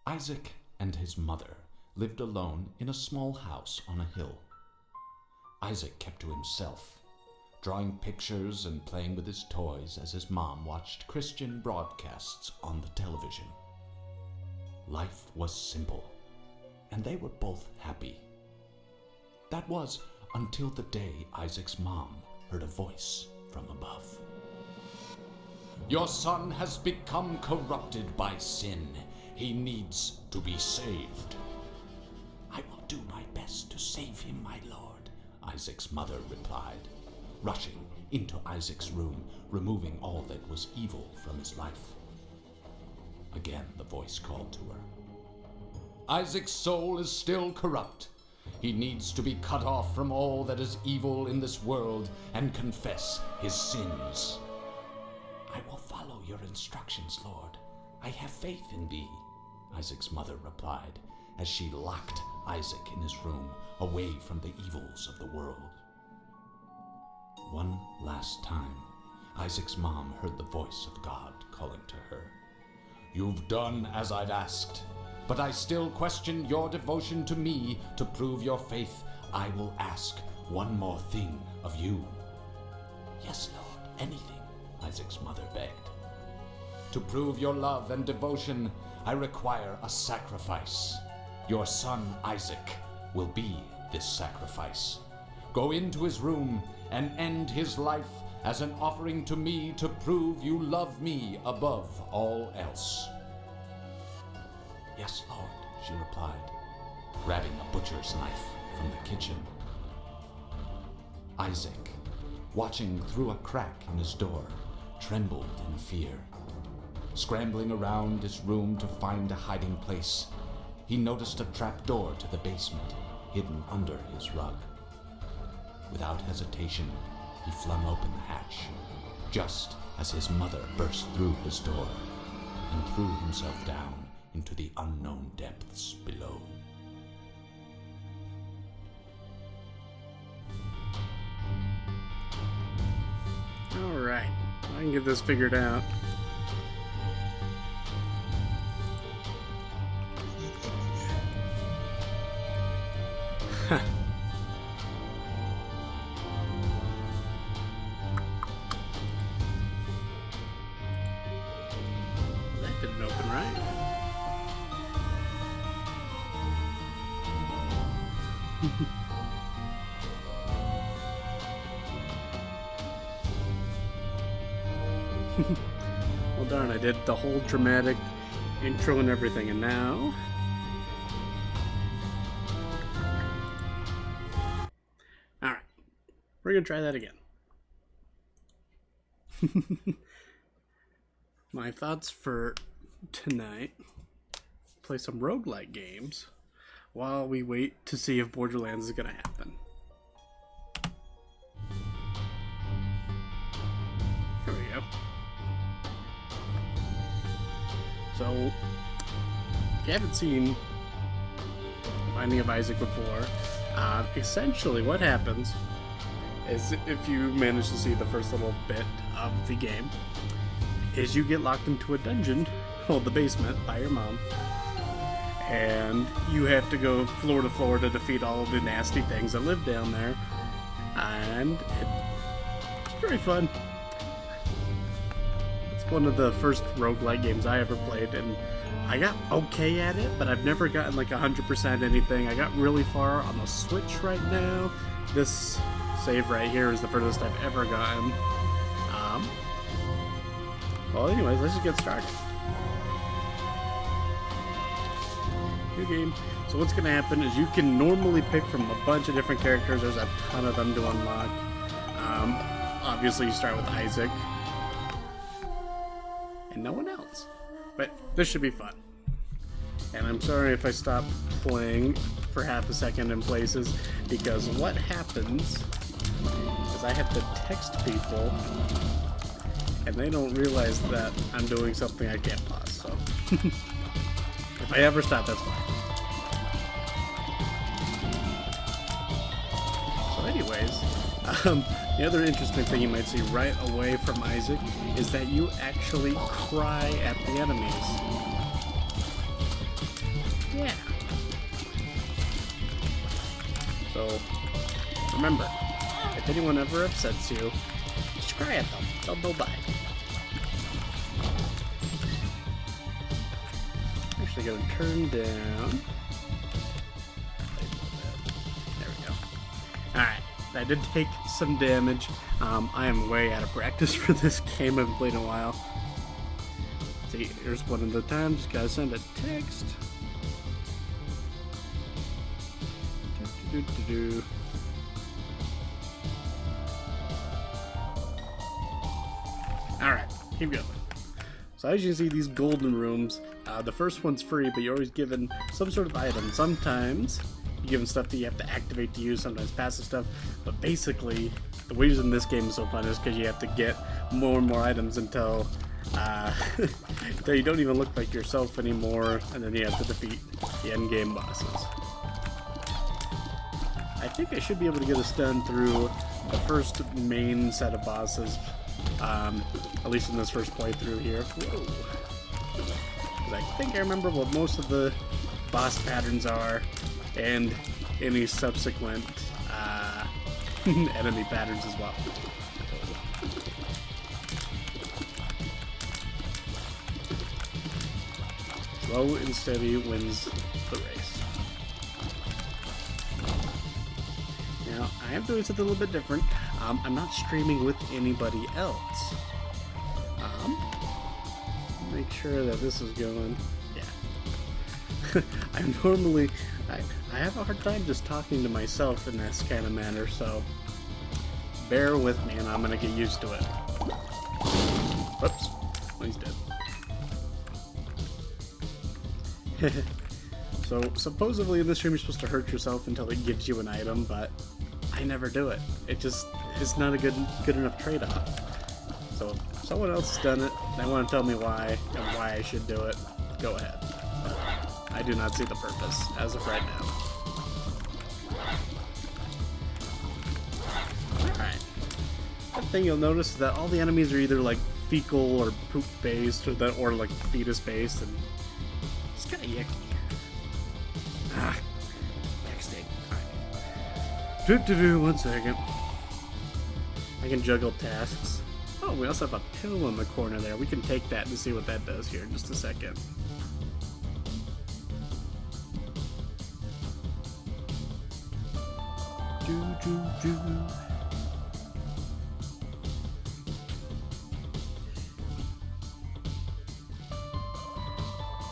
Isaac and his mother lived alone in a small house on a hill. Isaac kept to himself, drawing pictures and playing with his toys as his mom watched Christian broadcasts on the television. Life was simple, and they were both happy. That was until the day Isaac's mom heard a voice from above. "Your son has become corrupted by sin. He needs to be saved." "I will do my best to save him, my lord," Isaac's mother replied, rushing into Isaac's room, removing all that was evil from his life. Again the voice called to her. "Isaac's soul is still corrupt. He needs to be cut off from all that is evil in this world and confess his sins." "I will follow your instructions, Lord. I have faith in thee," Isaac's mother replied, as she locked Isaac in his room, away from the evils of the world. One last time, Isaac's mom heard the voice of God calling to her. "You've done as I've asked, but I still question your devotion to me. To prove your faith, I will ask one more thing of you." "Yes, Lord, anything," Isaac's mother begged. "To prove your love and devotion, I require a sacrifice. Your son Isaac will be this sacrifice. Go into his room and end his life as an offering to me to prove you love me above all else." "Yes, Lord," she replied, grabbing a butcher's knife from the kitchen. Isaac, watching through a crack in his door, trembled in fear. Scrambling around his room to find a hiding place, he noticed a trap door to the basement hidden under his rug. Without hesitation, he flung open the hatch, just as his mother burst through his door and threw himself down into the unknown depths below. Alright, I can get this figured out. That didn't open right. Well, darn, I did the whole dramatic intro and everything, and now... Alright, we're gonna try that again. My thoughts for tonight: play some roguelike games while we wait to see if Borderlands is gonna happen. There we go. So, if you haven't seen Binding of Isaac before, essentially what happens is, if you manage to see the first little bit of the game, is you get locked into a dungeon, well, the basement, by your mom, and you have to go floor to floor to defeat all of the nasty things that live down there, and it's very fun. One of the first roguelike games I ever played, and I got okay at it, but I've never gotten like 100% anything. I got really far on the Switch right now. This save right here is the furthest I've ever gotten. Well, anyways, let's just get started. New game. So what's going to happen is you can normally pick from a bunch of different characters. There's a ton of them to unlock. Obviously, you start with Isaac. And no one else. But this should be fun. And I'm sorry if I stop playing for half a second in places, because what happens is I have to text people and they don't realize that I'm doing something I can't pause, so if I ever stop, that's fine. So anyways, the other interesting thing you might see right away from Isaac is that you actually cry at the enemies. Yeah. So, remember, if anyone ever upsets you, just cry at them. They'll die. Actually, gonna turn down. There we go. Alright, I did take some damage. I am way out of practice for this game. I haven't played in a while. See, here's one at a time. Just gotta send a text. Alright, keep going. So as you see, these golden rooms, the first one's free, but you're always given some sort of item. Sometimes you're given stuff that you have to activate to use, sometimes passive stuff, but basically, the reason this game is so fun is because you have to get more and more items until you don't even look like yourself anymore, and then you have to defeat the endgame bosses. I think I should be able to get this done through the first main set of bosses, at least in this first playthrough here. Whoa. 'Cause I think I remember what most of the boss patterns are, and any subsequent enemy patterns as well. Slow and steady wins the race. Now, I am doing something a little bit different. I'm not streaming with anybody else. Make sure that this is going. Yeah. I have a hard time just talking to myself in this kind of manner, so bear with me and I'm gonna get used to it. Whoops. Oh, he's dead. So, supposedly in this stream you're supposed to hurt yourself until it gives you an item, but I never do it. It just is not a good enough trade-off. So, if someone else has done it, they want to tell me why and why I should do it, go ahead. But I do not see the purpose as of right now. Alright. One thing you'll notice is that all the enemies are either like fecal or poop based or like fetus based, and it's kind of yucky. Texting. Alright. One second. I can juggle tasks. Oh, we also have a pill in the corner there. We can take that and see what that does here in just a second.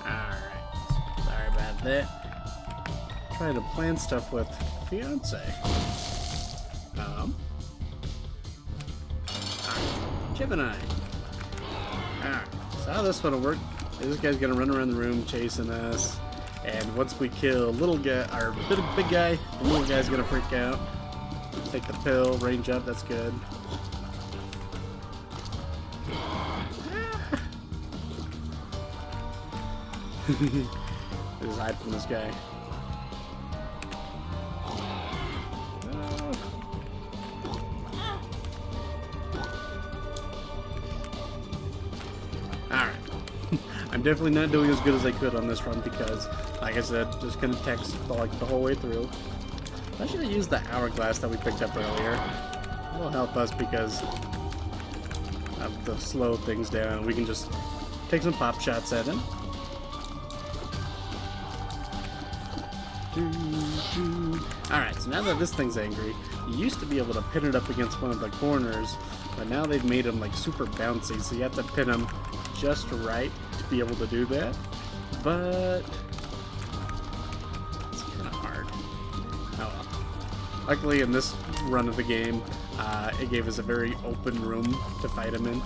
Alright. Sorry about that. Trying to plan stuff with fiance. Gemini. Alright, so how this one will work is this guy's gonna run around the room chasing us, and once we kill little guy, our big guy, the little guy's gonna freak out. Take the pill, range up, that's good. Just hide from this guy. Alright. I'm definitely not doing as good as I could on this run because, like I said, just gonna text like the whole way through. I should have used the hourglass that we picked up earlier. It'll help us because of the slow things down. We can just take some pop shots at him. Alright, so now that this thing's angry, you used to be able to pin it up against one of the corners, but now they've made them like super bouncy, so you have to pin them just right to be able to do that. But it's kind of hard. Oh well. Luckily in this run of the game, it gave us a very open room to fight him in.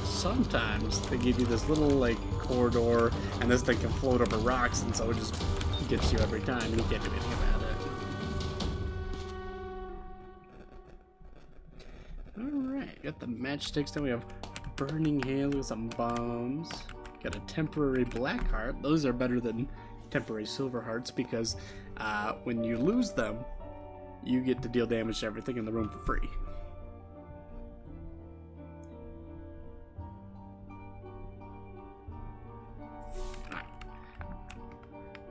Sometimes they give you this little like corridor, and this thing can float over rocks, and so it just gets you every time, and you can't do anything about it. Alright, got the matchsticks, then we have burning hands with some bombs. Got a temporary black heart. Those are better than temporary silver hearts because when you lose them, you get to deal damage to everything in the room for free.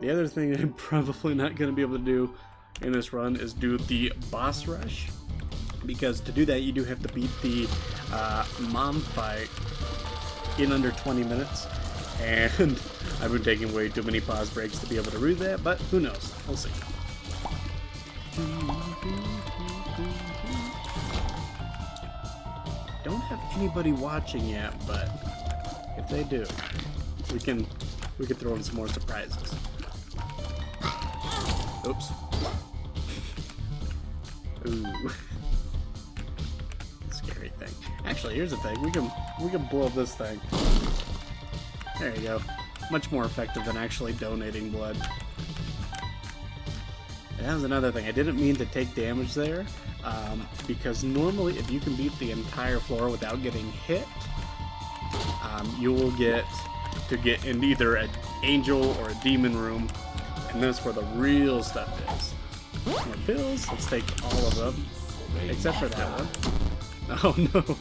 The other thing I'm probably not going to be able to do in this run is do the boss rush, because to do that you do have to beat the mom fight in under 20 minutes, and I've been taking way too many pause breaks to be able to read that, but who knows, we'll see. Don't have anybody watching yet, but if they do, we can throw in some more surprises. Oops. Ooh. Scary thing. Actually, here's the thing. We can blow up this thing. There you go. Much more effective than actually donating blood. And that was another thing. I didn't mean to take damage there, because normally if you can beat the entire floor without getting hit, you will get in either an angel or a demon room, and that's where the real stuff is. More pills. Let's take all of them, except for that one. Oh no!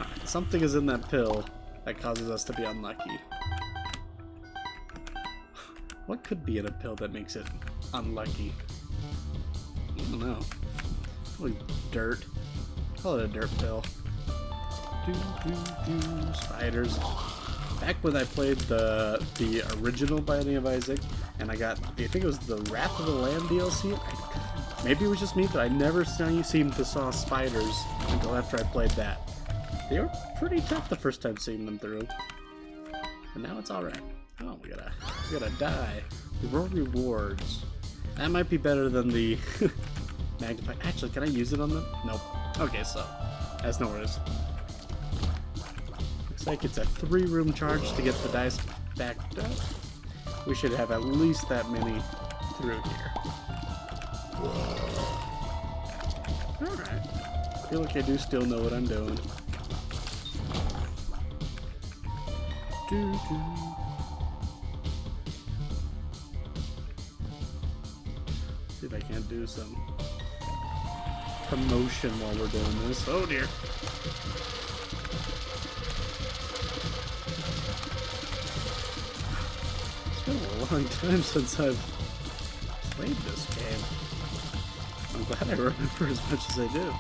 Alright, something is in that pill that causes us to be unlucky. What could be in a pill that makes it unlucky? I don't know. Probably dirt. Call it a dirt pill. Spiders. Back when I played the original Binding of Isaac, and I think it was the Wrath of the Lamb DLC. Maybe it was just me, but I never seemed to saw spiders until after I played that. They were pretty tough the first time seeing them through, but now it's all right. Oh, we gotta die. Roll rewards. That might be better than the magnify. Actually, can I use it on them? Nope. Okay, so that's no worries. Looks like it's a 3-room charge to get the dice backed up. We should have at least that many through here. Alright. I feel like I do still know what I'm doing. See if I can't do some promotion while we're doing this. Oh dear. It's been a long time since I've played this game. I'm glad I remember as much as I do.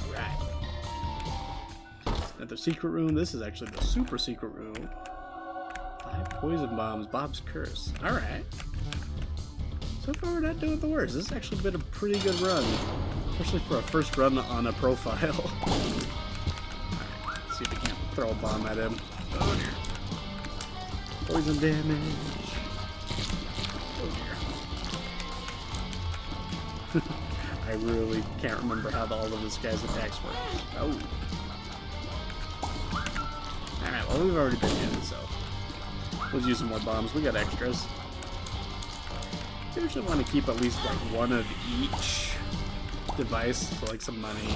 Alright. Another secret room. This is actually the super secret room. 5 poison bombs. Bob's Curse. Alright. So far we're not doing the worst. This has actually been a pretty good run. Especially for a first run on a profile. Alright. Let's see if we can't throw a bomb at him. Oh dear. Poison damage. Oh dear. I really can't remember how all of this guy's attacks work. Oh. Alright, well we've already been in, so we'll use some more bombs. We got extras. I usually want to keep at least like one of each device, so like some money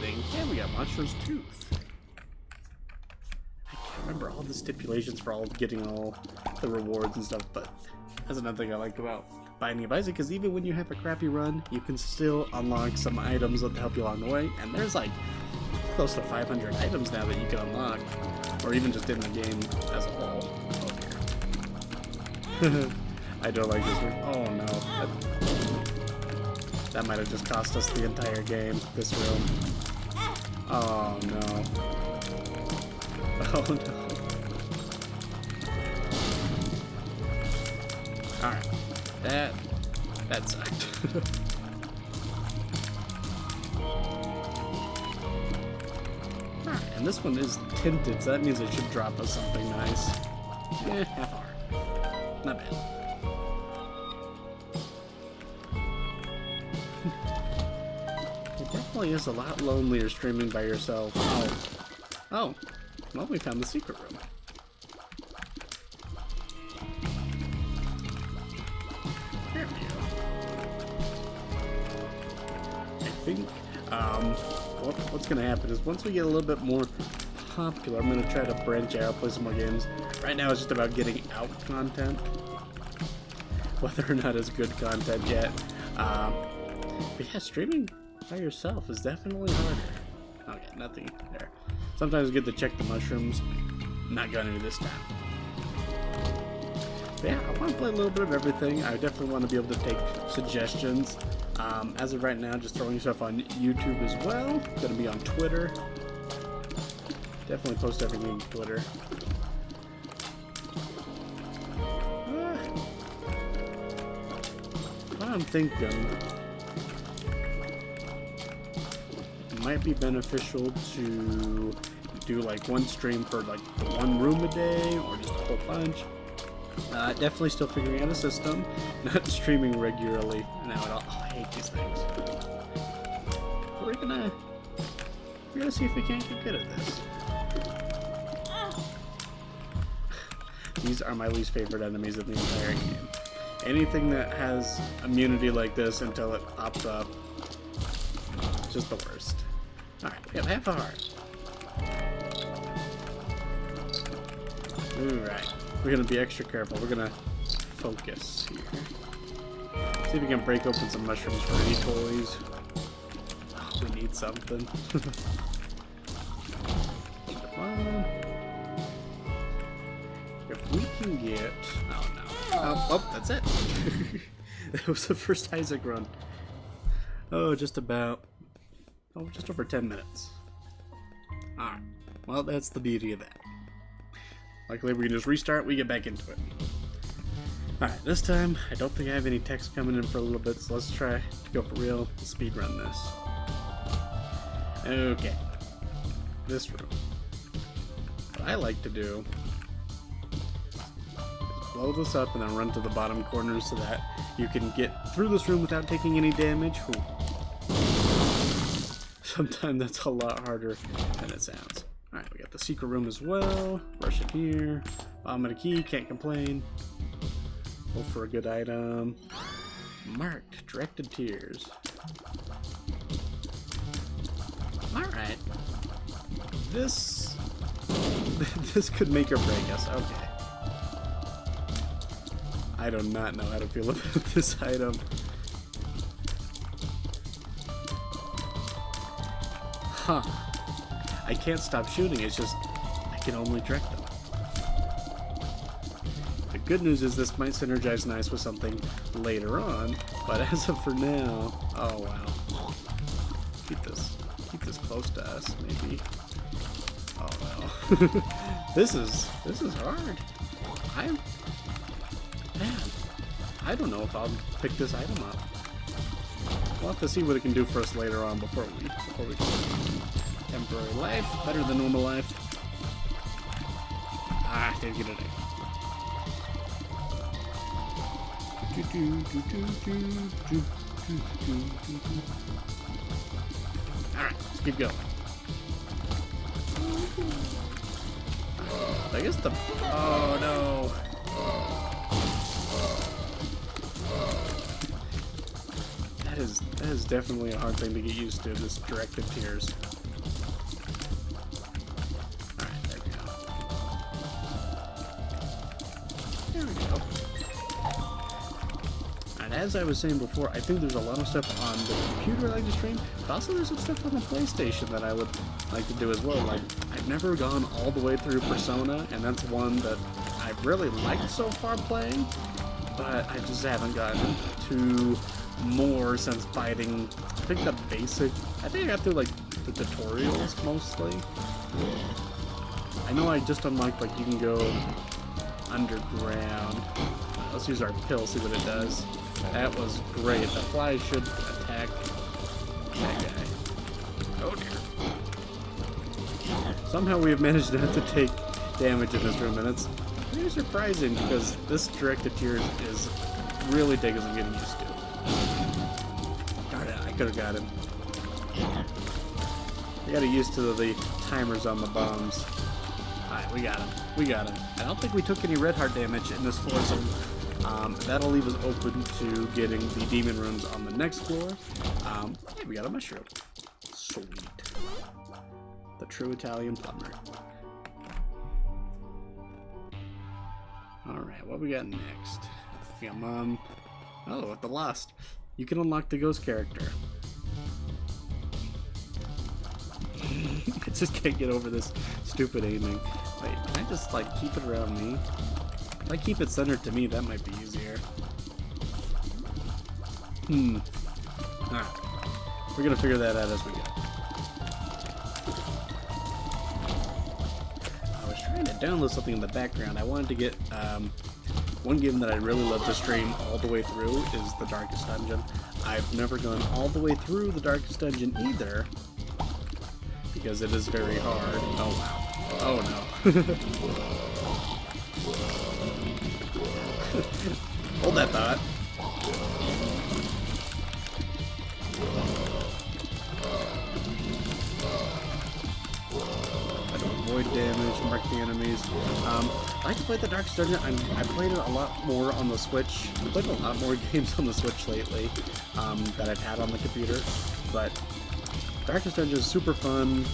thing. And we got Monster's Tooth. I can't remember all the stipulations for getting all the rewards and stuff, but that's another thing I like about Binding of Isaac, because even when you have a crappy run, you can still unlock some items that help you along the way, and there's like close to 500 items now that you can unlock, or even just in the game as a whole. Oh dear. I don't like this room. Oh no. That might have just cost us the entire game, this room. Oh no. Oh no. Alright. That sucked. Alright, and this one is tinted, so that means it should drop us something nice. Half hour. Not bad. It definitely is a lot lonelier streaming by yourself. Oh. Well, we found the secret room. There we go. I think, what's gonna happen is once we get a little bit more popular, I'm gonna try to branch out, play some more games. Right now it's just about getting out content. Whether or not it's good content yet. But yeah, streaming by yourself is definitely harder. Okay, nothing there. Sometimes it's good to check the mushrooms. Not gonna do this time. Yeah, I want to play a little bit of everything. I definitely want to be able to take suggestions. As of right now, just throwing stuff on YouTube as well. Going to be on Twitter. Definitely post everything on Twitter. What I'm thinking might be beneficial to do like one stream for like one room a day or just a whole bunch. Definitely still figuring out a system, not streaming regularly now at all. Oh, I hate these things. We're gonna see if we can't get good at this. These are my least favorite enemies in the entire game. Anything that has immunity like this until it pops up, just the worst. Alright, we have half a heart. Alright, we're gonna be extra careful. We're gonna focus here. See if we can break open some mushrooms for any toys. Oh, we need something. Come on. If we can get... Oh no. Oh, that's it. That was the first Isaac run. Oh, just about... Oh, just over 10 minutes. Alright. Well, that's the beauty of that. Luckily, we can just restart, we get back into it. Alright, this time, I don't think I have any text coming in for a little bit, so let's try to go for real, speed run this. Okay. This room. What I like to do is blow this up and then run to the bottom corner so that you can get through this room without taking any damage. Ooh. Sometimes that's a lot harder than it sounds. Alright, we got the secret room as well. Rush in here. Bomb and a key, can't complain. Hope for a good item. Marked, directed tears. Alright. This could make or break us. Okay. I do not know how to feel about this item. Huh. I can't stop shooting, it's just I can only direct them. The good news is this might synergize nice with something later on, but as of for now, oh wow. Keep this close to us, maybe. Oh no. This is hard. Man, I don't know if I'll pick this item up. We'll have to see what it can do for us later on before we temporary life, better than normal life. Ah, didn't get it. Alright, let's keep going. I guess the... Oh no. That is definitely a hard thing to get used to, this directed tears. Alright, there we go. There we go. And as I was saying before, I think there's a lot of stuff on the computer I like to stream, but also there's some stuff on the PlayStation that I would like to do as well. Like, I've never gone all the way through Persona, and that's one that I've really liked so far playing, but I just haven't gotten to more since fighting, I think the basic, I think I got through like the tutorials mostly. I know I just unlocked like you can go underground. Let's use our pill, see what it does. That was great. The fly should attack that guy. Oh dear. Somehow we have managed not to take damage in this room, and it's pretty surprising because this directed tears is really big as I'm getting used to. Darn it, I could have got him. I got used to the timers on the bombs. Alright, we got him. We got him. I don't think we took any red heart damage in this floor, so that'll leave us open to getting the demon rooms on the next floor. Hey, we got a mushroom. Sweet. The true Italian plumber. Alright, what we got next? We got Mom. Oh, at the Lost. You can unlock the ghost character. I just can't get over this stupid aiming. Wait, can I just like keep it around me? If I keep it centered to me, that might be easier. Alright. We're gonna figure that out as we go. I was trying to download something in the background. I wanted to get one game that I really love to stream all the way through is The Darkest Dungeon. I've never gone all the way through The Darkest Dungeon either, because it is very hard. Oh wow. Oh no. Hold that thought. Try to avoid damage, mark the enemies. I like to play The Darkest Dungeon. I played it a lot more on the Switch. I've played a lot more games on the Switch lately that I've had on the computer. But Darkest Dungeon is super fun.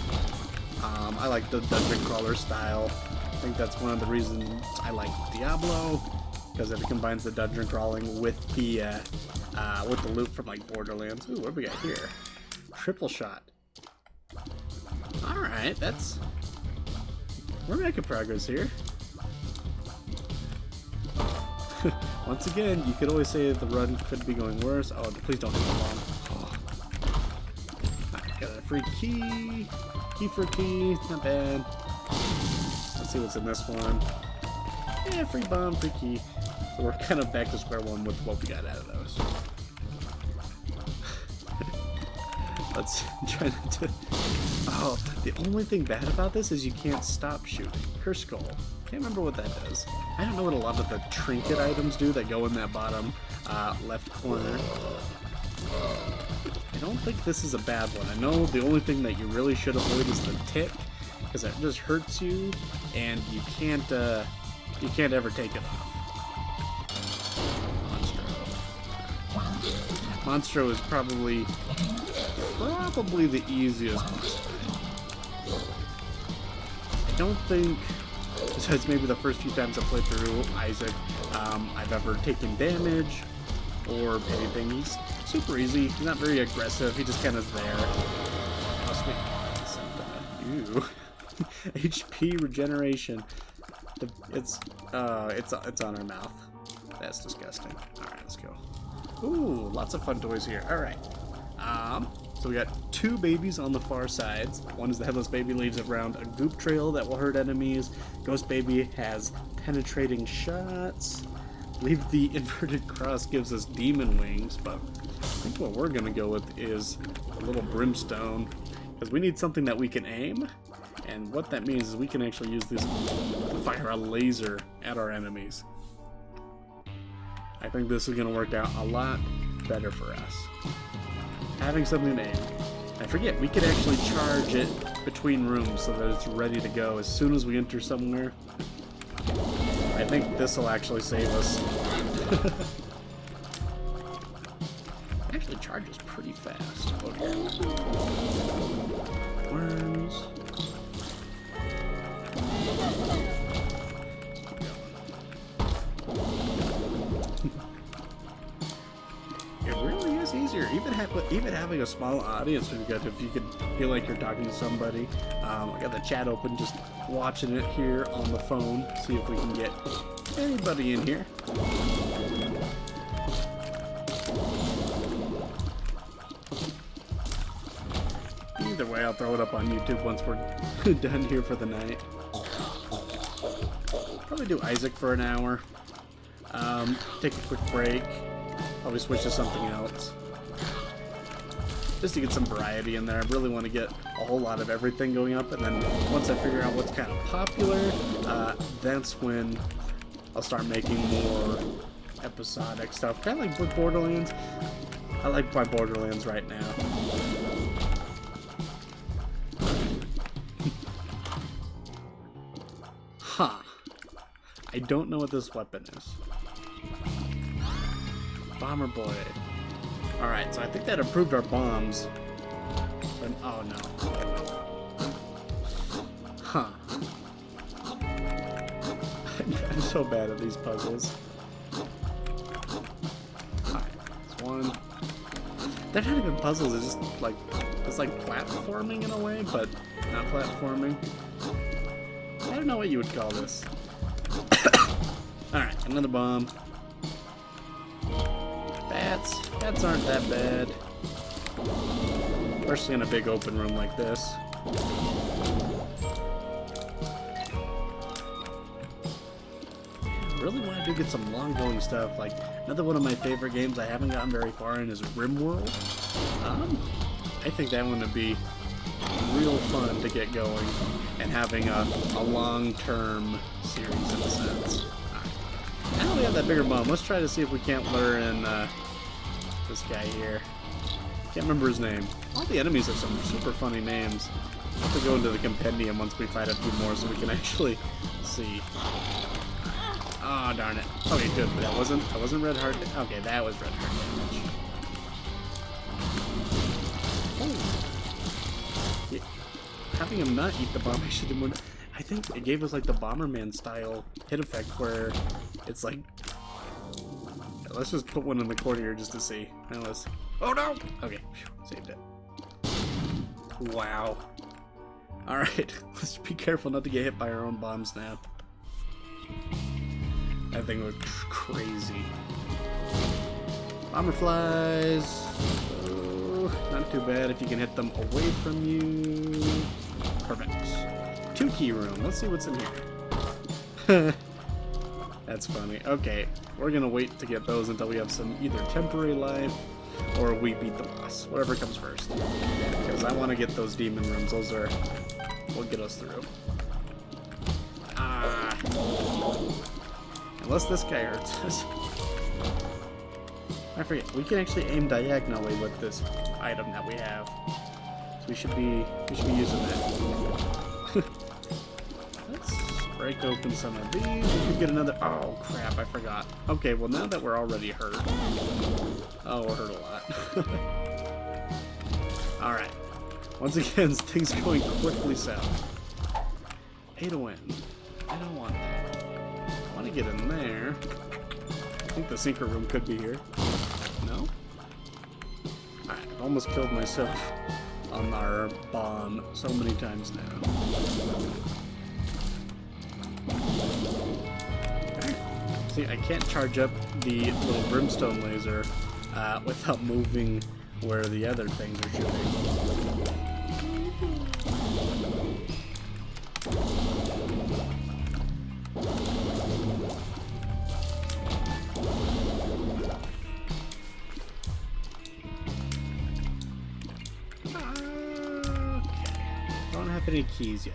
I like the dungeon crawler style. I think that's one of the reasons I like Diablo, because it combines the dungeon crawling with the loot from like Borderlands. Ooh, what do we got here? Triple shot. All right, we're making progress here. Once again, you could always say that the run could be going worse. Oh, please don't hit the bomb. Oh. Right, got a free key. Key for key. Not bad. Let's see what's in this one. Yeah, free bomb, free key. So we're kind of back to square one with what we got out of those. Let's try to... Oh, the only thing bad about this is you can't stop shooting. Her skull. Can't remember what that does. I don't know what a lot of the trinket items do that go in that bottom left corner. I don't think this is a bad one. I know the only thing that you really should avoid is the tick, because it just hurts you, and you can't ever take it off. Monstro is probably the easiest one. I don't think, besides maybe the first few times I played through Isaac, I've ever taken damage or anything. He's super easy. He's not very aggressive. He just kind of is there. Ew. HP regeneration. It's on our mouth. That's disgusting. All right, let's go. Ooh, lots of fun toys here. All right. So we got two babies on the far sides. One is the headless baby, leaves around a goop trail that will hurt enemies. Ghost baby has penetrating shots. Leave the inverted cross gives us demon wings, but I think what we're gonna go with is a little brimstone, because we need something that we can aim, and what that means is we can actually use this to fire a laser at our enemies. I think this is gonna work out a lot better for us. Having something to aim. I forget, we could actually charge it between rooms so that it's ready to go as soon as we enter somewhere. I think this will actually save us. It actually charges pretty fast. Okay. Worms. It really is easier. Even having a small audience would be good if you could feel like you're talking to somebody. I got the chat open, just watching it here on the phone. See if we can get anybody in here. Either way, I'll throw it up on YouTube once we're done here for the night. Probably do Isaac for an hour. Take a quick break. Probably switch to something else. Just to get some variety in there. I really want to get a whole lot of everything going up, and then once I figure out what's kind of popular, that's when I'll start making more episodic stuff. Kind of like with Borderlands. I like my Borderlands right now. Huh. I don't know what this weapon is. Bomber Blade. Alright, so I think that improved our bombs. But, oh no. Huh. I'm so bad at these puzzles. Alright, that's one. They're not even puzzles, it's just like, it's like platforming in a way, but not platforming. I don't know what you would call this. Alright, another bomb. Bats aren't that bad. Especially in a big open room like this. I really wanted to get some long-going stuff. Like, another one of my favorite games I haven't gotten very far in is RimWorld. I think that one would be real fun to get going and having a long-term series in a sense. Now that we have that bigger bomb, let's try to see if we can't lure in this guy here. Can't remember his name. All the enemies have some super funny names. We'll have to go into the compendium once we fight a few more so we can actually see. Oh, darn it. Okay, good. But that wasn't red heart. Okay, that was red heart damage. Oh. Yeah. Having him not eat the bomb actually did more. I think it gave us like the Bomberman style hit effect where it's like. Let's just put one in the corner here just to see. Oh no! Okay, saved it. Wow. Alright, let's be careful not to get hit by our own bombs now. That thing looked crazy. Bomber flies. Oh, not too bad if you can hit them away from you. Perfect. 2 key room. Let's see what's in here. That's funny. Okay, we're gonna wait to get those until we have some either temporary life or we beat the boss. Whatever comes first. Because I want to get those demon rooms. Those are what get us through. Unless this guy hurts us. I forget. We can actually aim diagonally with this item that we have. So we should be using that. Let's break open some of these. We could get another. Oh crap! I forgot. Okay, well now that we're already hurt. Oh, we're hurt a lot. All right. Once again, things going quickly south. Pay to win. I don't want that. I want to get in there. I think the secret room could be here. No? Alright, I've almost killed myself on our bomb so many times now. Alright. See, I can't charge up the little brimstone laser without moving where the other things are shooting. Any keys yet.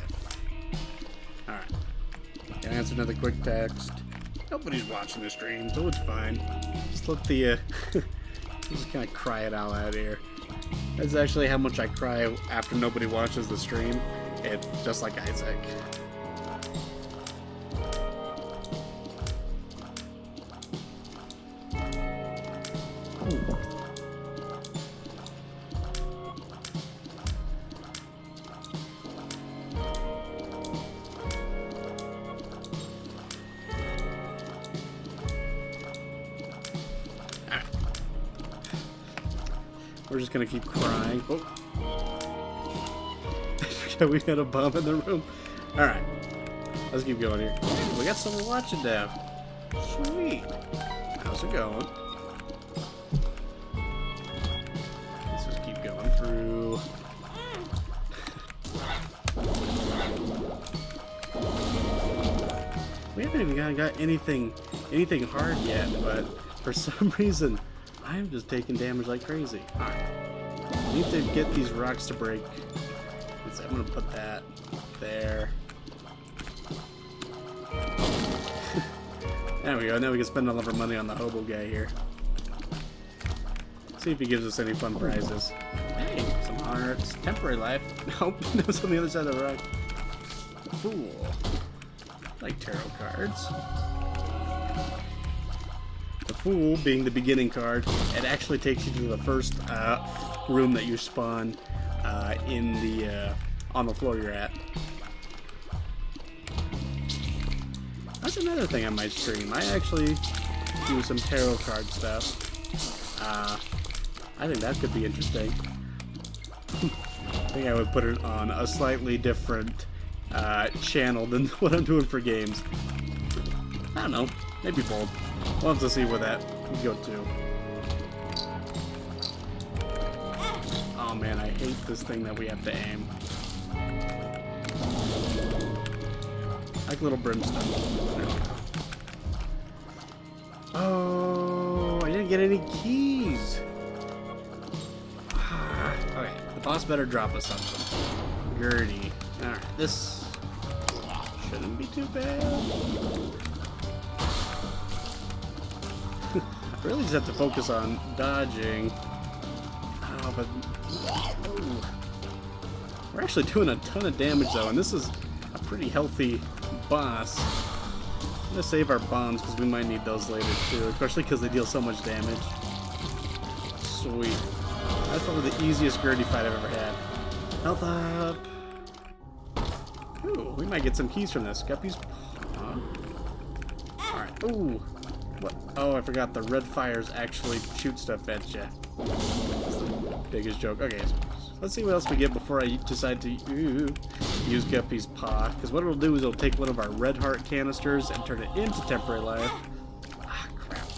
Alright. Gonna answer another quick text. Nobody's watching the stream, so it's fine. Just let the just kinda cry it out loud here. That's actually how much I cry after nobody watches the stream. It's just like Isaac. We're just gonna keep crying. Oh. We had a bomb in the room. Alright. Let's keep going here. We got someone watching now. Sweet. How's it going? Let's just keep going through. We haven't even got anything hard yet, but for some reason I'm just taking damage like crazy. Alright. I need to get these rocks to break. So I'm gonna put that there. There we go. Now we can spend all of our money on the hobo guy here. See if he gives us any fun prizes. Hey, some hearts. Temporary life. Nope. That was on the other side of the rock. Fool. I like tarot cards. The Fool being the beginning card, it actually takes you to the first room that you spawn in the on the floor you're at. That's another thing I might stream. I actually do some tarot card stuff. I think that could be interesting. I think I would put it on a slightly different channel than what I'm doing for games. I don't know. Maybe bold. We'll have to see where that can go to. Oh man, I hate this thing that we have to aim. Like little brimstone. There we go. Oh, I didn't get any keys. Okay, the boss better drop us something. Gertie. Alright, this shouldn't be too bad. I really just have to focus on dodging. Oh, but ooh. We're actually doing a ton of damage though, and this is a pretty healthy boss. I'm gonna save our bombs because we might need those later too, especially because they deal so much damage. Sweet. That's probably the easiest Gertie fight I've ever had. Health up. Ooh, we might get some keys from this. Guppy's paw. Alright. Ooh. What? Oh, I forgot the red fires actually shoot stuff at you. That's the biggest joke. Okay, so let's see what else we get before I decide to use Guppy's paw. Because what it'll do is it'll take one of our red heart canisters and turn it into temporary life. Ah, crap.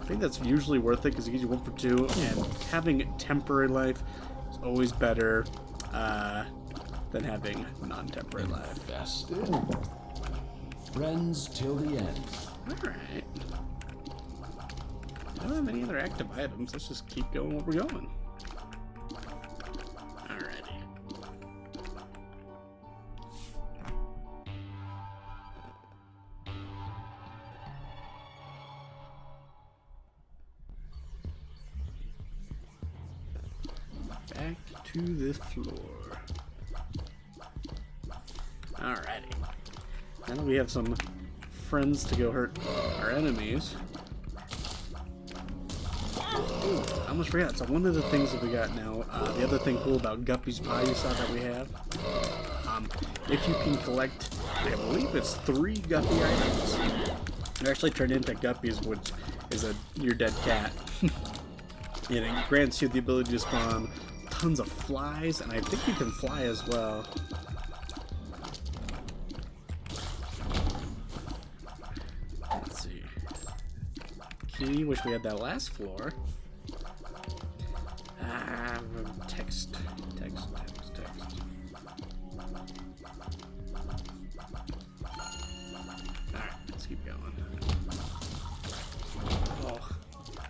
I think that's usually worth it because it gives you 1 for 2. And having temporary life is always better than having non-temporary life. Infested. Friends till the end. Alright. I don't have any other active items. Let's just keep going where we're going. Alrighty. Back to the floor. Alrighty. Now we have some friends to go hurt our enemies. Ooh, I almost forgot. So one of the things that we got now, the other thing cool about Guppy's Pie you saw that we have, if you can collect, I believe it's 3 Guppy items, they actually turn into Guppies, which is your dead cat. And it grants you the ability to spawn tons of flies, and I think you can fly as well. Let's see. Key, wish we had that last floor. Text. Alright, let's keep going. Oh,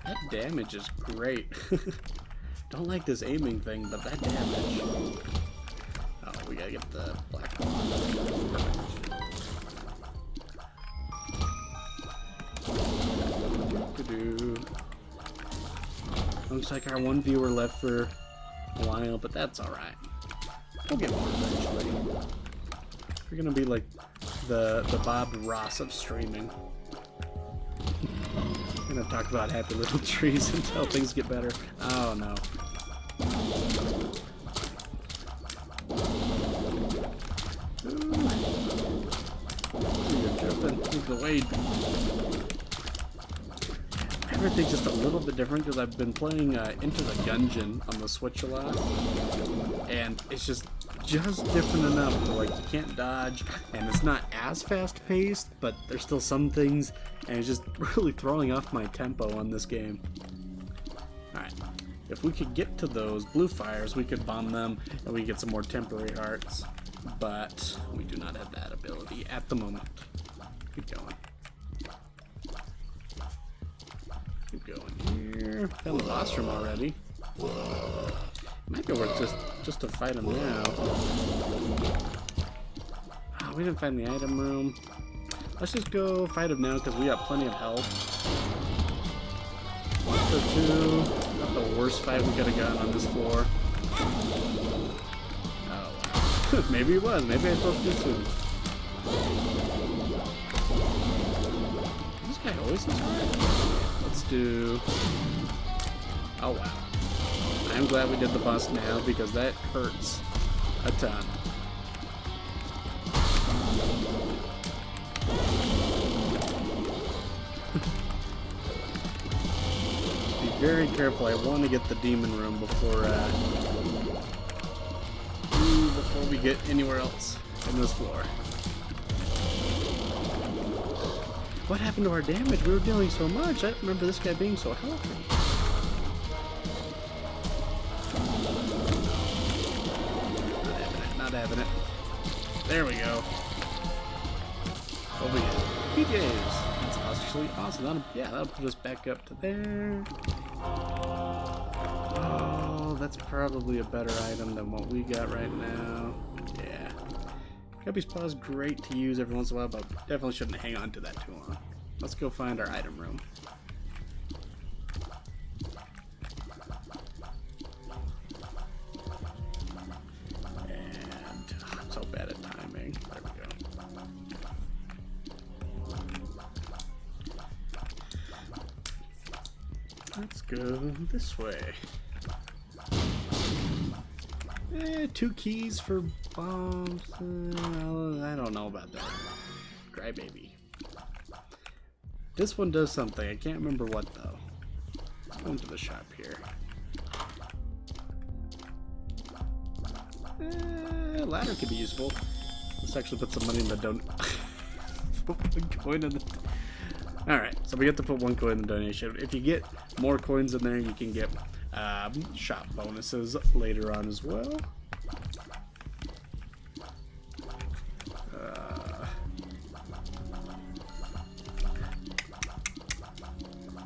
that damage is great. Don't like this aiming thing, but that damage. Oh, we gotta get the black one. Perfect. Looks like our one viewer left for a while, but that's alright. We'll get more eventually. We're gonna be like the Bob Ross of streaming. We're gonna talk about happy little trees until things get better. Oh no. You're jumping. Move away. Everything's just a little bit different because I've been playing Into the Gungeon on the Switch a lot, and it's just different enough for, like, you can't dodge, and it's not as fast paced, but there's still some things, and it's just really throwing off my tempo on this game. Alright, if we could get to those blue fires, we could bomb them, and we get some more temporary hearts, but we do not have that ability at the moment. Keep going. Keep going here. Found the boss room already. Might be worth just to fight him now. Oh, we didn't find the item room. Let's just go fight him now because we got plenty of health. 1 for 2. Not the worst fight we could have gotten on this floor. Oh, wow. Maybe it was. Maybe I spoke too soon. This guy always is right. Let's do... Oh, wow. I'm glad we did the boss now because that hurts a ton. Be very careful. I want to get the demon room before we get anywhere else in this floor. What happened to our damage? We were dealing so much. I don't remember this guy being so healthy. Not having it. There we go. Oh, we get PJs. That's actually awesome. That'll put us back up to there. Oh, that's probably a better item than what we got right now. Yeah. Guppy's Paw is great to use every once in a while, but definitely shouldn't hang on to that too long. Let's go find our item room. And I'm so bad at timing. There we go. Let's go this way. 2 keys for bombs. I don't know about that. Cry baby. This one does something. I can't remember what though. Let's go into the shop here. Ladder could be useful. Let's actually put some money in the put 1 coin in the. Alright, so we have to put 1 coin in the donation. If you get more coins in there, you can get shop bonuses later on as well.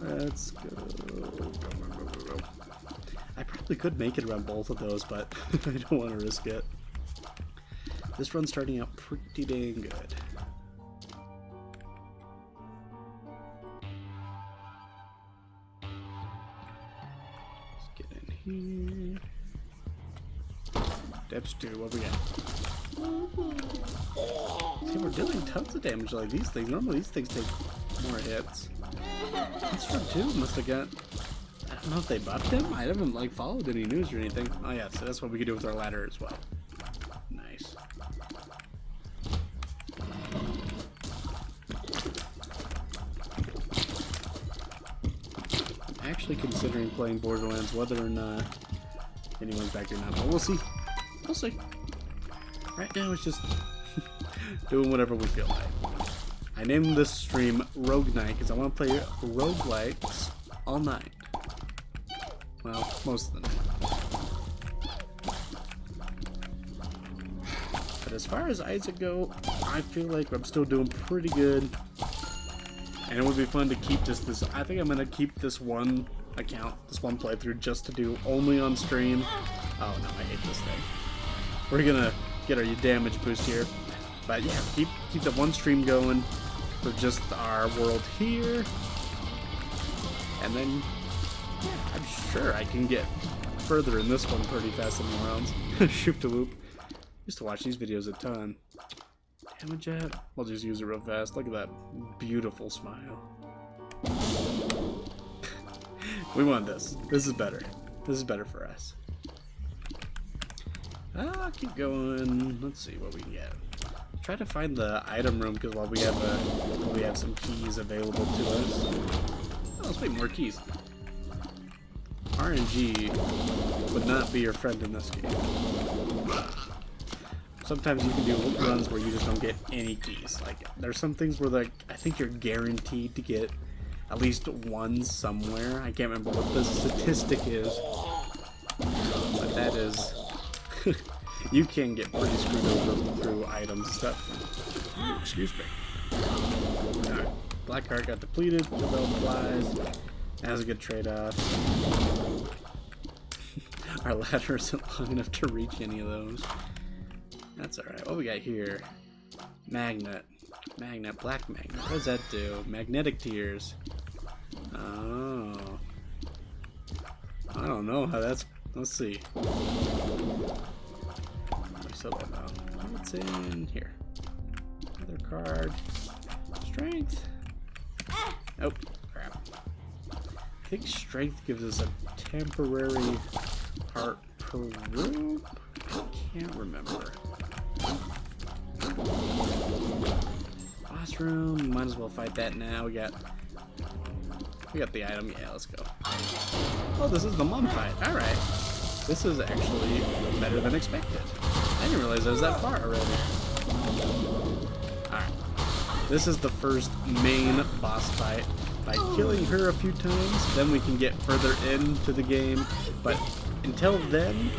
Let's go. I probably could make it around both of those, but I don't want to risk it. This run's starting out pretty dang good. Let's get in here. Depths 2, what we got? See, we're dealing tons of damage like these things. Normally these things take more hits. This one too must have got. I don't know if they buffed him. I haven't like followed any news or anything. Oh yeah, so that's what we could do with our ladder as well. Nice. I'm actually considering playing Borderlands, whether or not anyone's back here now. But we'll see. We'll see. Right now it's just doing whatever we feel like. I named this stream Rogue Night because I want to play roguelikes all night. Well, most of the night. But as far as Isaac go, I feel like I'm still doing pretty good. And it would be fun to keep just this. I think I'm going to keep this one account, this one playthrough, just to do only on stream. Oh no, I hate this thing. We're going to get our damage boost here. But yeah, keep the one stream going for just our world here. And then, yeah, I'm sure I can get further in this one pretty fast in the rounds. Shoot to whoop. Used to watch these videos a ton. Damage at. I'll just use it real fast. Look at that beautiful smile. We want this. This is better. This is better for us. I'll keep going. Let's see what we can get. Try to find the item room because while we have some keys available to us. Oh, let's make more keys. RNG would not be your friend in this game. Sometimes you can do runs where you just don't get any keys. Like there's some things where like I think you're guaranteed to get at least one somewhere. I can't remember what the statistic is, but that is. You can get pretty screwed over through items and stuff. Ooh, excuse me. Alright, black heart got depleted. The bell flies. That was a good trade-off. Our ladder isn't long enough to reach any of those. That's alright. What we got here? Magnet. Magnet. Black magnet. What does that do? Magnetic tears. Oh. I don't know how that's... Let's see. Still don't know. What's in here? Another card. Strength. Oh, crap. I think strength gives us a temporary heart per room. I can't remember. Boss room. Might as well fight that now. We got the item. Yeah, let's go. Oh, this is the mum fight. All right. This is actually better than expected. I didn't realize I was that far already. Alright. This is the first main boss fight. By killing her a few times, then we can get further into the game. But until then,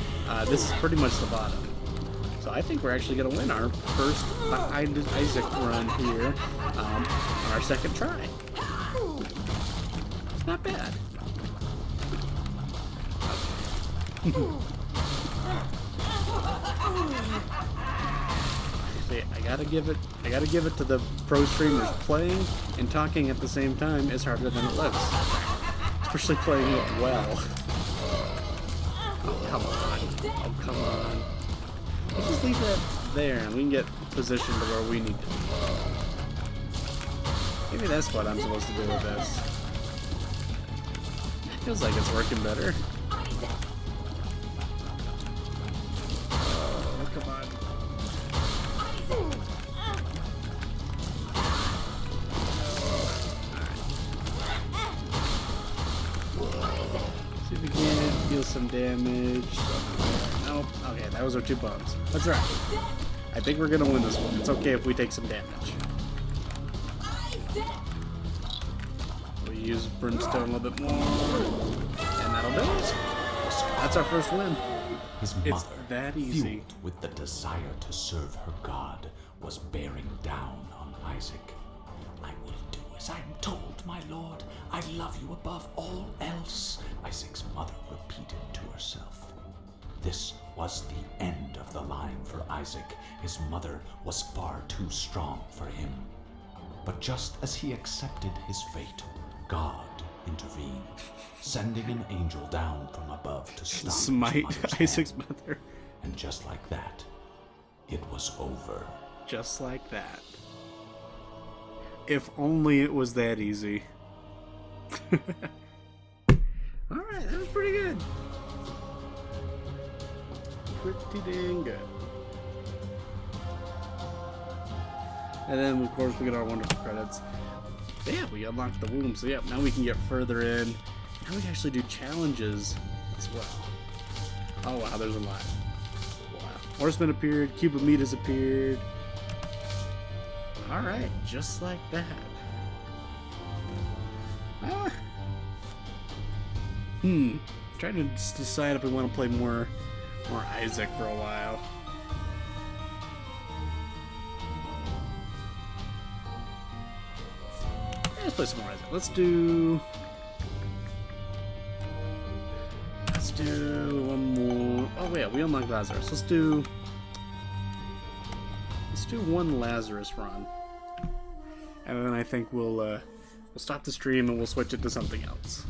this is pretty much the bottom. So I think we're actually going to win our first behind Isaac run here on our second try. It's not bad. See, I gotta give it to the pro streamers. Playing and talking at the same time is harder than it looks. Especially playing it well. Oh, come on. Oh, come on. Let's just leave that there and we can get positioned to where we need to be. Maybe that's what I'm supposed to do with this. Feels like it's working better. Oh, come on. See if we can deal some damage. Nope. Okay, that was our 2 bombs. That's right. I think we're gonna win this one. It's okay if we take some damage. We use brimstone a little bit more, and that'll do it. That's our first win. His It's mother, that easy. fueled with the desire to serve her God, was bearing down on Isaac. I will do as I'm told, my lord. I love you above all else, Isaac's mother repeated to herself. This was the end of the line for Isaac. His mother was far too strong for him. But just as he accepted his fate, God intervened, sending an angel down from above to stop Smite his mother's Isaac's hand. mother. And just like that, it was over. Just like that. If only it was that easy. Alright, that was pretty good. Pretty dang good. And then, of course, we get our wonderful credits. Yeah, we unlocked the womb, so yeah, now we can get further in. Now we can actually do challenges as well. Oh wow, there's a lot. Wow. Horseman appeared, cube of meat has appeared. Alright, just like that. Trying to decide if we want to play more Isaac for a while. Let's play some more Isaac. Let's do one more. Oh yeah, we unlocked Lazarus. Let's do one Lazarus run, and then I think we'll stop the stream and we'll switch it to something else.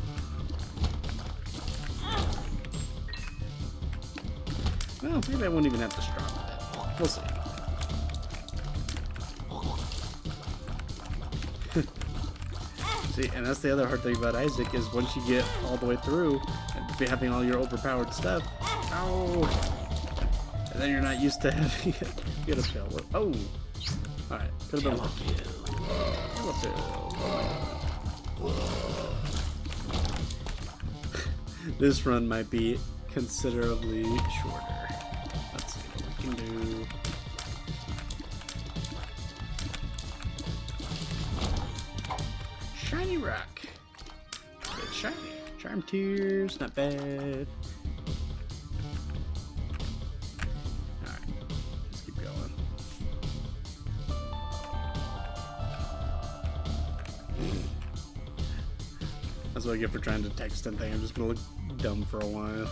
Well, maybe I won't even have to start with that. We'll see. See, and that's the other hard thing about Isaac is once you get all the way through and be having all your overpowered stuff, and then you're not used to having it. Get a pill. Oh, all right, could have been a pill. This run might be considerably shorter. Let's see what we can do. Shiny rock. It's shiny. Charm tears, not bad. Alright, let's keep going. That's what I get for trying to text and thing. I'm just gonna look dumb for a while.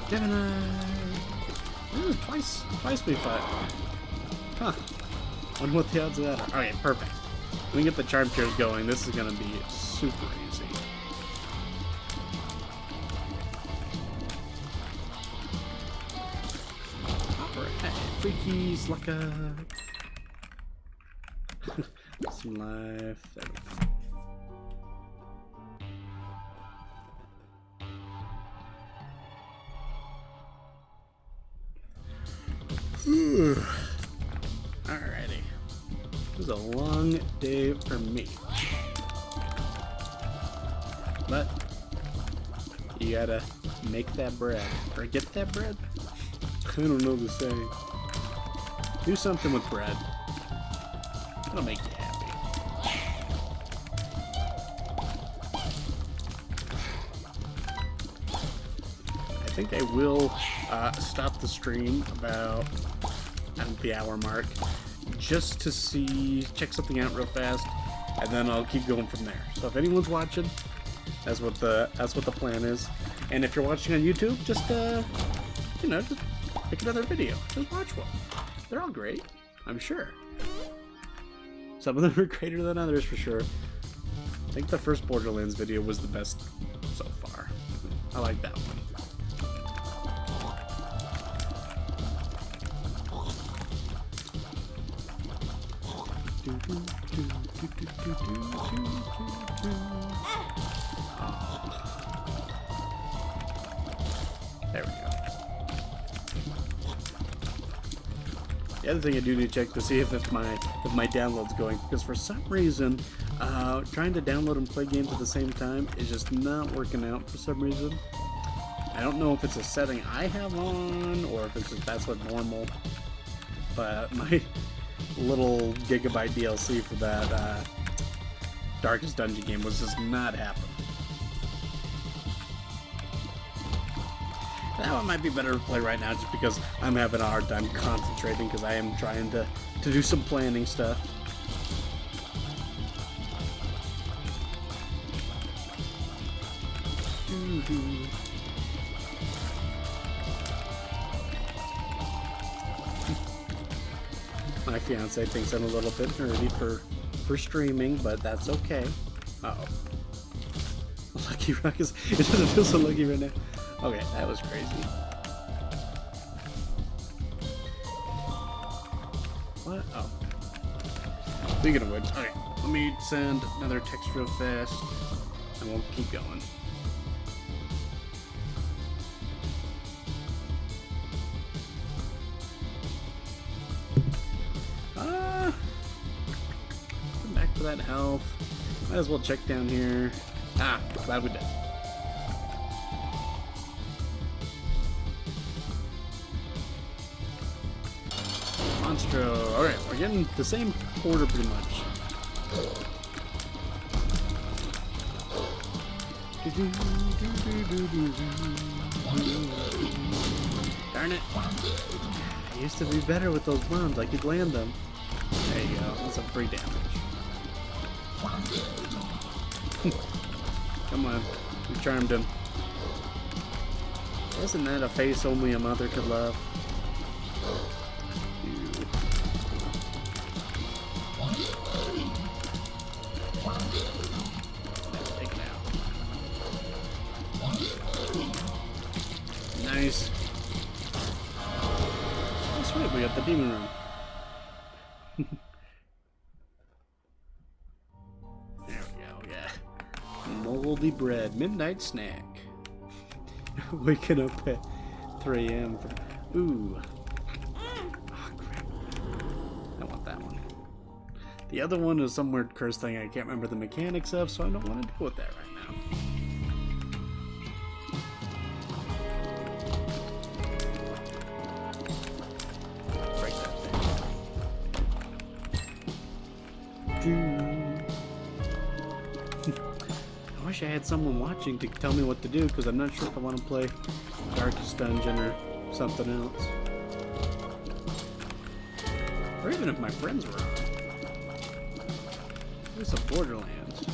Gemini! Ooh, twice we fought. Huh. Wonder what the odds of that are. Okay, perfect. When we get the charm tears going, this is gonna be super easy. Alright, freaky slucker. Some life. There we go. Alrighty. It was a long day for me. But you gotta make that bread. Or get that bread? I don't know the saying. Do something with bread. That'll make you happy. I think I will stop the stream about at the hour mark, just to check something out real fast, and then I'll keep going from there. So if anyone's watching, that's what the plan is. And if you're watching on YouTube, just just pick another video. Just watch one. They're all great, I'm sure. Some of them are greater than others for sure. I think the first Borderlands video was the best so far. I like that one. There we go. The other thing I do need to check to see if my download's going, because for some reason, trying to download and play games at the same time is just not working out for some reason. I don't know if it's a setting I have on, or if it's just that's what normal. But my little gigabyte DLC for that Darkest Dungeon game was just not happening. That one might be better to play right now just because I'm having a hard time concentrating because I am trying to do some planning stuff. My fiance thinks I'm a little bit nerdy for streaming, but that's okay. Uh-oh. Lucky Rock it doesn't feel so lucky right now. Okay, that was crazy. What? Oh. Speaking of which, okay, let me send another text real fast, and we'll keep going. Come back for that health. Might as well check down here. Ah, glad we did. Monstro. Alright, we're getting the same order pretty much. Darn it. I used to be better with those bombs. I could land them. There you go. That's some free damage. Come on. We charmed him. Isn't that a face only a mother could love? Take it out. Nice. Oh, sweet. We got the demon room. There we go. Yeah. Moldy bread. Midnight snack. Waking up at 3 a.m. Ooh. Oh, crap. I want that one. The other one is some weird curse thing I can't remember the mechanics of, so I don't want to deal with that right now. Break that thing. I wish I had someone watching to tell me what to do, because I'm not sure if I want to play Darkest Dungeon or something else. Or even if my friends were on. There's a Borderlands.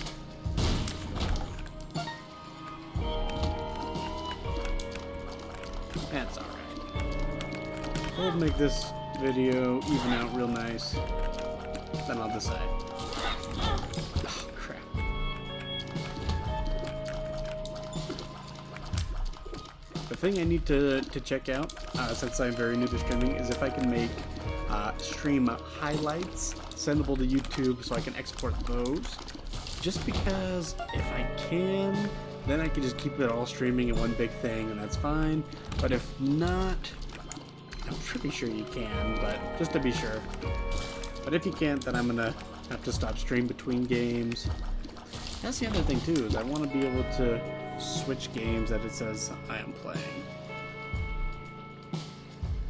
That's alright. We'll make this video even out real nice. Then I'll decide. Oh, crap. The thing I need to check out, since I'm very new to streaming, is if I can make stream highlights sendable to YouTube so I can export those. Just because if I can, then I can just keep it all streaming in one big thing and that's fine. But if not, I'm pretty sure you can, but just to be sure. But if you can't, then I'm gonna have to stop stream between games. That's the other thing too, is I want to be able to switch games that it says I am playing.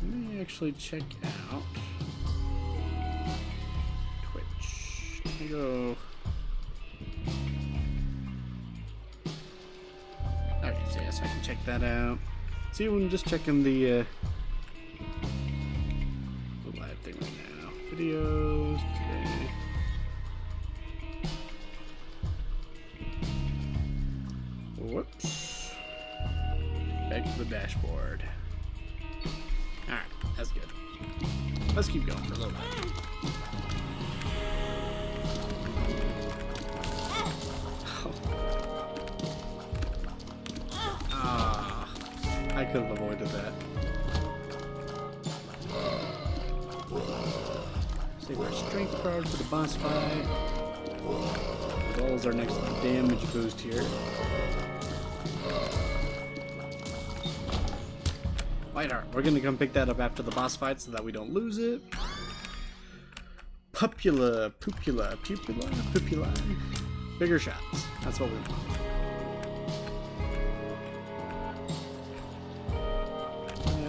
Let me actually check out Twitch. we go. Okay, so yes, I can check that out. See, I'm just checking the live thing right now. Videos today. Whoops. Back to the dashboard. Alright, that's good. Let's keep going for a little bit. Ah, I could have avoided that. Save our strength card for the boss fight. As well as our next damage boost here. White heart. We're gonna come pick that up after the boss fight so that we don't lose it. Pupula. Bigger shots. That's what we want.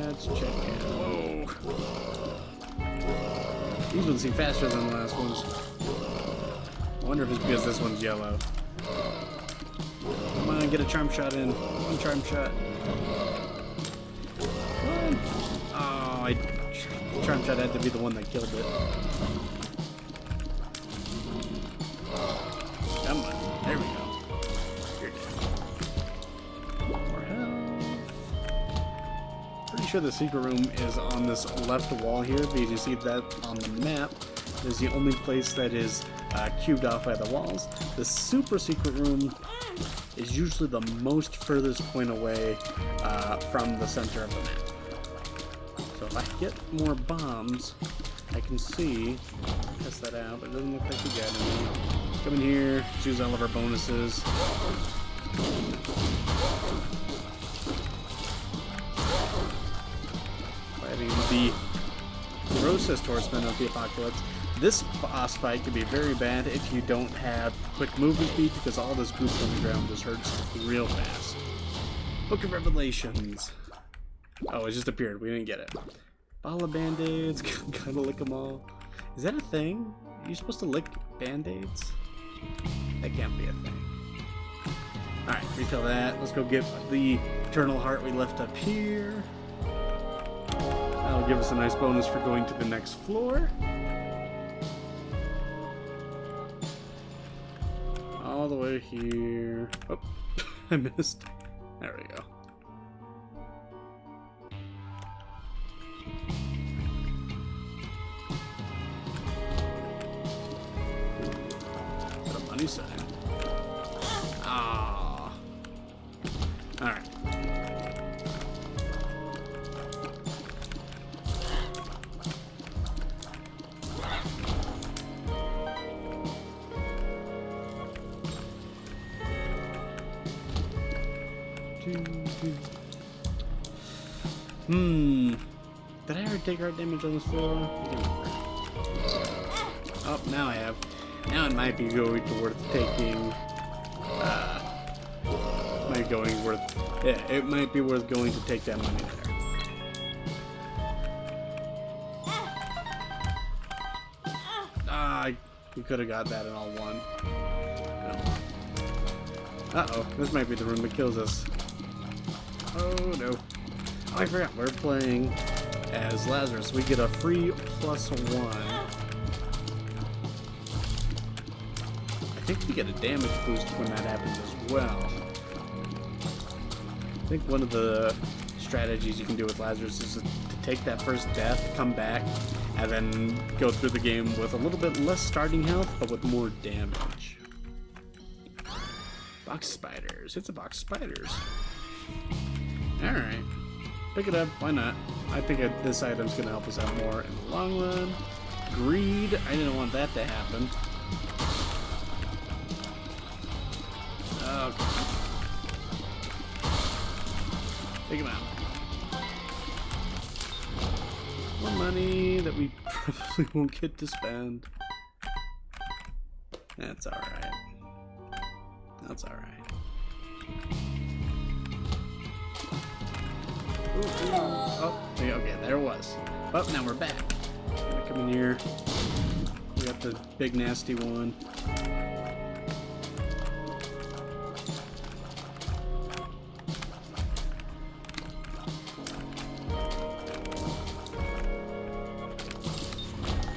Let's check it. Whoa. These ones seem faster than the last ones. I wonder if it's because this one's yellow. Come on, get a charm shot in. One charm shot. Oh, charm shot had to be the one that killed it. Come on, there we go. You're dead. More health. Pretty sure the secret room is on this left wall here, because you see that on the map is the only place that is cubed off by the walls. The super secret room is usually the most furthest point away from the center of the map. So if I get more bombs, I can see, test that out, but it doesn't look like we got any. Come in here, choose all of our bonuses. Fighting the grossest horseman of the apocalypse. This boss fight can be very bad if you don't have quick movement speed, because all this goop on the ground just hurts real fast. Book of Revelations. Oh, it just appeared. We didn't get it. Ball of band-aids. Gotta lick them all. Is that a thing? Are you supposed to lick band-aids? That can't be a thing. Alright, refill that. Let's go get the eternal heart we left up here. That'll give us a nice bonus for going to the next floor. All the way here. Oh, I missed. There we go. Got a money sign. Ah. All right. Did I ever take hard damage on this floor? Oh, now I have. Now it might be going to worth taking. It might be worth going to take that money there. We could have got that in all one. No. Uh-oh, this might be the room that kills us. Oh no. Oh, I forgot, we're playing as Lazarus. We get a free +1. I think we get a damage boost when that happens as well. I think one of the strategies you can do with Lazarus is to take that first death, come back, and then go through the game with a little bit less starting health, but with more damage. Box spiders. It's a box of spiders. Alright. Pick it up. Why not? I think this item's going to help us out more in the long run. Greed. I didn't want that to happen. Okay. Take him out. More money that we probably won't get to spend. That's alright. That's alright. Oh, okay, there it was. Oh, now we're back. Gonna come in here. We got the big nasty one.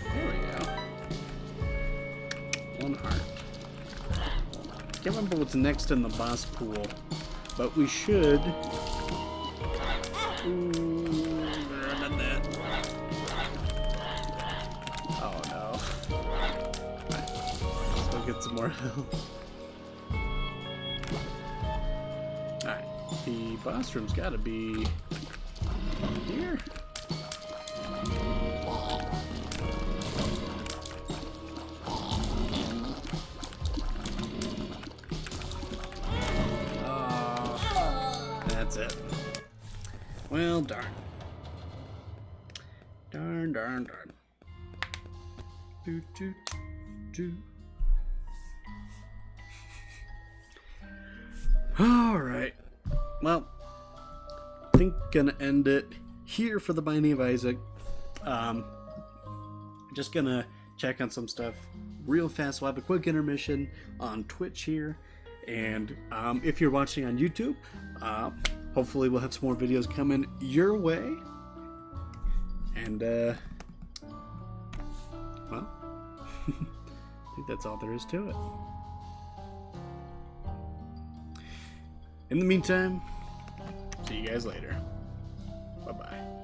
There we go. One heart. Can't remember what's next in the boss pool, but we should. Ooh, not that. Oh no. Let's go get some more health. Alright, the boss room's gotta be here. That's it. Well, darn. Darn. Do. Alright. Well, I think gonna end it here for the Binding of Isaac. Just gonna check on some stuff real fast. We'll have a quick intermission on Twitch here. And if you're watching on YouTube, hopefully we'll have some more videos coming your way. And, well, I think that's all there is to it. In the meantime, see you guys later. Bye-bye.